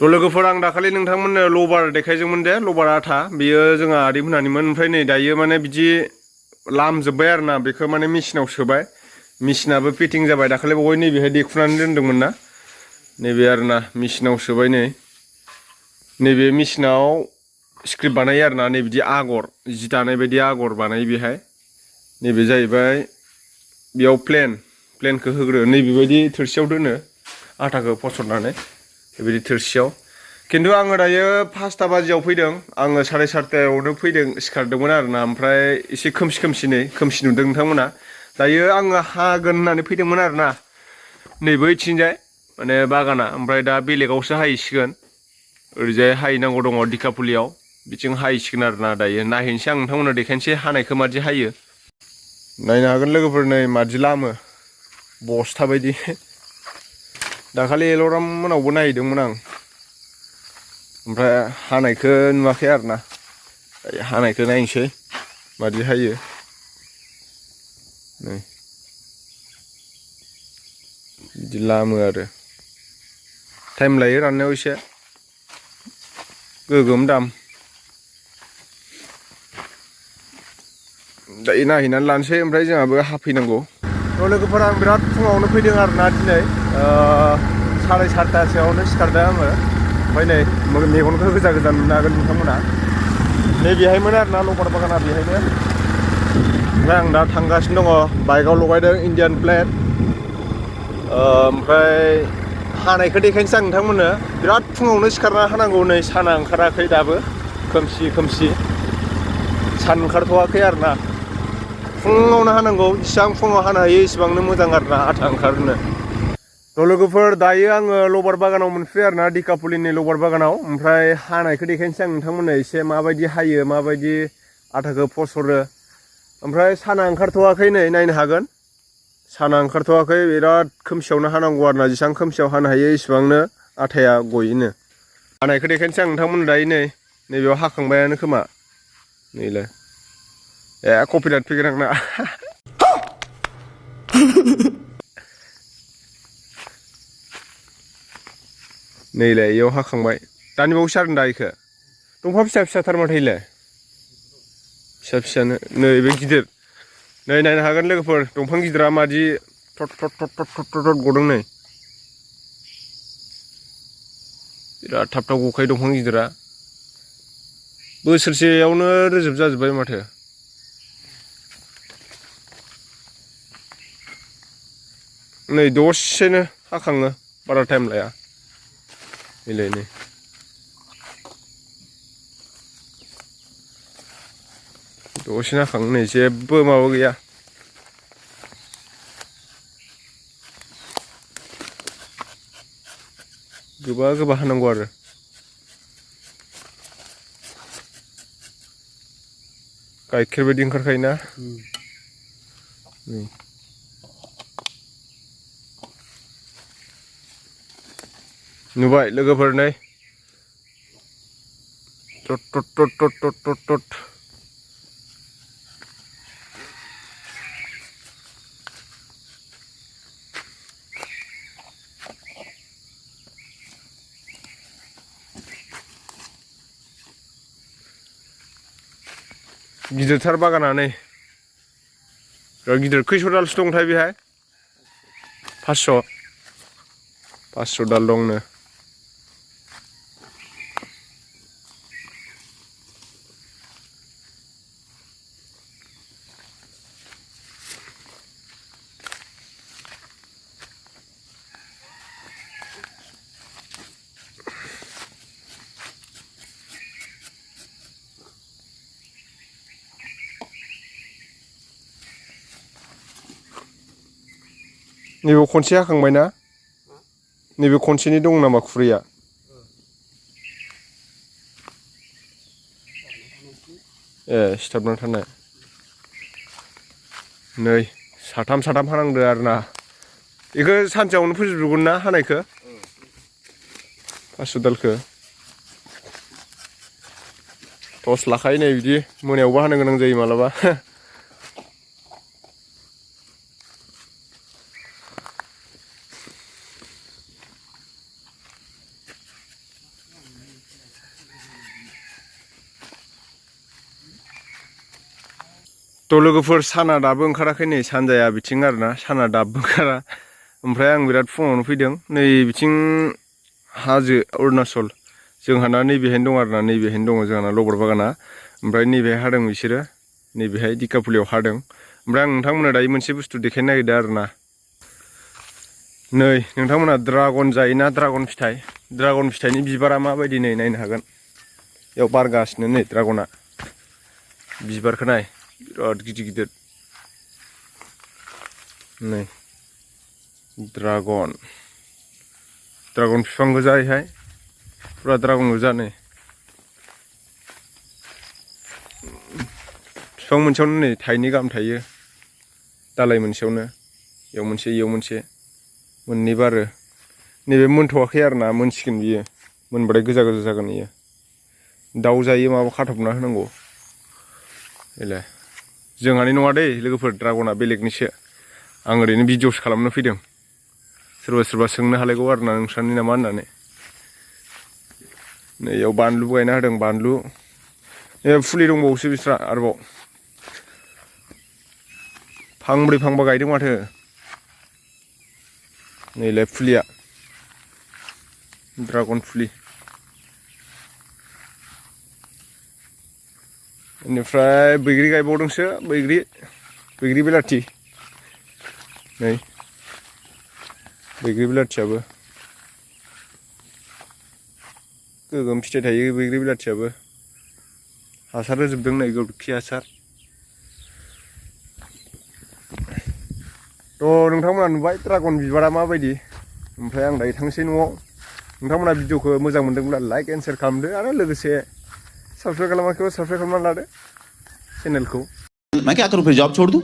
लोगोफोर आं दाखालि नोंथांमोननो लबार देखायदोंमोन दे लबार आथा बेयो जोंहा आदै मोनहानिमोन ओमफ्राय नै दायो माने बिदि लामजोब्बाय आरोना बेखौ माने मेचिनाव सोबाय मेचिनाबो फिटिं जाबाय दाखालि बावै नैबेहाय देखुनानै दोनदोंमोन ना नैबे आरोना मेचिनाव सोबाय नैबे मेचिनाव स्क्रिप्ट बानायो आरोना नै बिदि आगर जि दानाय बायदि आगर बानायो बेहाय नैबे जाहैबाय बेयाव प्लेनखौ होग्रो नैबेबायदि थोरसियाव दोनो आटाखौ फसरनानै बेबायदि थोरसियाव खिन्थु आङो दायो 5टा बाजियाव फैदों आङो 4:30टायावनो फैदों सिखारदोंमोन आरोना ओमफ्राय एसे खोमसि नुदों नोंथांमोना दायो आङो हागोन होननानै फैदोंमोन आरोना नै बैथिंजाय माने बागाना ओमफ्राय दा बेलेगावसो हाहैसिगोन ओरैजाय हाहैनांगौ दङ दिखाफुलियाव बिथिं हाहैसिगोन आरोना दायो नायहैनोसै आं नोंथांमोननो देखायनोसै हानायखौ मादि हायो नायनो हागोन लोगोफोर नै मादि लामो बस्था बायदि दाखालि एल'राम मोनावबो नायहैदोंमोन आं ओमफ्राय हानायखौ नुवाखै आरोना हानायखौ नायनोसै मादि हायो नै बिदि लामो आरो टाइम लायो राननायाव एसे गोगोम दाम दायो नायहैनानै लानोसै ओमफ्राय जोंहाबो हाफैनांगौ लोगोफोर आं बिराद फुङावनो फैदों आरोना दिनै 4:30टासोआवनो सिखारदों आङो ओमफ्राय नै मेगनखौ गोजा नुनो हागोन नोंथांमोना नै बेहायमोन आरोना लबार बागाना बेहायनो ओमफ्राय आं दा थांगासिनो दङ बाइकआव लगायदों इन्डियान प्लेट ओमफ्राय हानायखौ देखायनोसै आं नोंथांमोननो बिराद फुङावनो सिखारना हानांगौ नै साना ओंखाराखै दाबो खोमसि सान ओंखारथ'वाखै आरोना फुङावनो हानांगौ जेसेबां फुङाव हानो हायो एसेबांनो मोजां आरोना आथा ओंखारनो लोगोफोर दायो आङो लबार बागानाव मोनफैबाय आरोना दिखाफुलिनि लबार बागानाव ओमफ्राय हानायखौ देखायनोसै आं नोंथांमोननो एसे माबायदि हायो माबायदि आटाखौ फसरो ओमफ्राय साना ओंखारथ'वाखै नै नायनो हागोन साना ओंखारथ'वाखै बिराद खोमसियावनो हानांगौ आरोना जेसेबां खोमसियाव हानो हायो एसेबांनो आटाया गयोनो हानायखौ देखायनोसै आं नोंथांमोननो दायो नैबेयाव हाखांबायानो खोमा नैलाय कपिराइट फैगोन आंना नैलाय इयाव हाखांबाय दानि बावैसो जादों दा इखो दंफां फिसाथार माथो इलाय फिसानो नै बे गिदिर नै नायनो हागोन लोगोफोर दंफां गिदिरा मादि थट गदों नै बिराद थाब गखायो दंफां गिदिरा बोसोरसेयावनो रोजोब जाजोब्बाय माथो नै दसेनो हाखाङो बारा टाइम लाया नै दसेनो हाखाङो नै जेबो माबा गैया गोबा हानांगौ आरो गाइखेर बायदि ओंखारखायोना नुबाय लोगोफोर नै टट गिदिरथार बागाना नै बिराद गिदिर खैस' दालसो दंथाय बेहाय 500 दाल दंनो नैबे खनसे हाखांबायना नैबे खनसेनि दं नामा खुरैया सिथाबना थानाय नै साथाम हानांदो आरोना बेखौ सानसेयावनो फोजोबजोबगोन ना हानायखौ 500 दालखौ टर्स लाखायो नै बिदि मोनायावबो हानो गोनां जायो मालाबा थ' लोगोफोर साना दाबो ओंखाराखै नै सानजाया बिथिं आरोना साना दाबो ओंखारा ओमफ्राय आं बिराद फुङावनो फैदों नै बिथिं हाजो अरुणाचल जोंहाना नैबेहायनो दं आरोना नैबेहायनो दङ जोंहाना लबर बागाना ओमफ्राय नैबेहाय हादों बिसोरो नैबेहाय दिकापुलियाव हादों ओमफ्राय आं नोंथांमोननो दायो मोनसे बुस्थु देखायनो नागिरदों आरोना नै नोंथांमोना ड्रागन जायोना ड्रागन फिथाइनि बिबारा माबायदि नै नायनो हागोन बेयाव बारगासिनो नै ड्रागना बिबारखौ नाय बिराद गिदिर गिदिर नै ड्रागन बिफां गोजा इहाय फुरा ड्रागन गोजा नै बिफां मोनसेयावनो नै थाइनै गाहाम थायो दालाय मोनसेयावनो इयाव मोनसे मोननै बारो नैबे मोनथ'वाखै आरोना मोनसिगोन बियो मोनबाथाय गोजा जागोन इयो दाउ जायो माबा खाथबना होनांगौ बेलाय जोंहानि नङा दै लोगोफोर ड्रागना बेलेगनिसो आं ओरैनो भिडिअ'सो खालामनो फैदों सोरबा सोंनो हालायगौ आरोना नोंस्रानि नामा होननानै नै इयाव बानलु गायना होदों बानलु फुलि दंबावोसो बिस्रा आरोबाव फांब्रै फांबा गायदों माथो नैलाय फुलिया ड्रागन फुलि बेनिफ्राय बैग्रि गायबावदोंसो बैग्रि बिलाथि नै बैग्रि बिलाथियाबो गोगोम फिथाइ थायो बैग्रि बिलाथियाबो हासार होजोबदों नै गोबोरखि हासार थ' नोंथांमोना नुबाय ड्रागन बिबारा माबायदि ओमफ्राय आं दायो थांसै न'आव नोंथांमोना भिडिअखौ मोजां मोनदोंब्ला लाइक एन्ड शेयार खालामदो आरो लोगोसे साबस्क्राइब खालामाखैबा साबस्क्राइब खालामना लादो चेनेलखौ मैं क्या करूं फिर जॉब छोड़ दूं